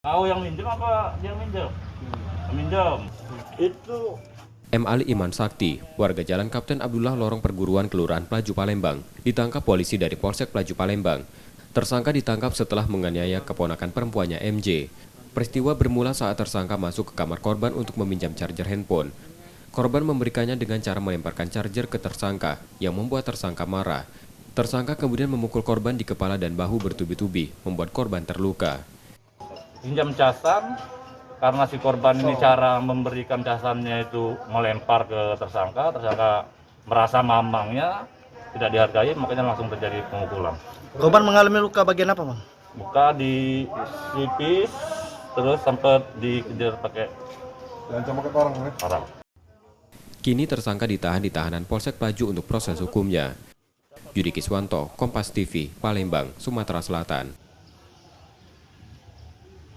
Kau yang minjem apa dia minjem? Minjem. Itu M. Ali Iman Sakti, warga Jalan Kapten Abdullah Lorong Perguruan Kelurahan Pelaju Palembang, ditangkap polisi dari Polsek Pelaju Palembang. Tersangka ditangkap setelah menganiaya keponakan perempuannya MJ. Peristiwa bermula saat tersangka masuk ke kamar korban untuk meminjam charger handphone. Korban memberikannya dengan cara melemparkan charger ke tersangka, yang membuat tersangka marah. Tersangka kemudian memukul korban di kepala dan bahu bertubi-tubi, membuat korban terluka. pinjam casan karena si korban ini cara memberikan casannya itu melempar ke tersangka merasa mamangnya tidak dihargai, makanya langsung terjadi pemukulan. Korban mengalami luka bagian apa, Bang? Muka di sipis, terus sempat dikejar pakai parang. Kini tersangka ditahan di tahanan Polsek Pelaju untuk proses hukumnya. Yudi Kiswanto, Kompas TV, Palembang, Sumatera Selatan.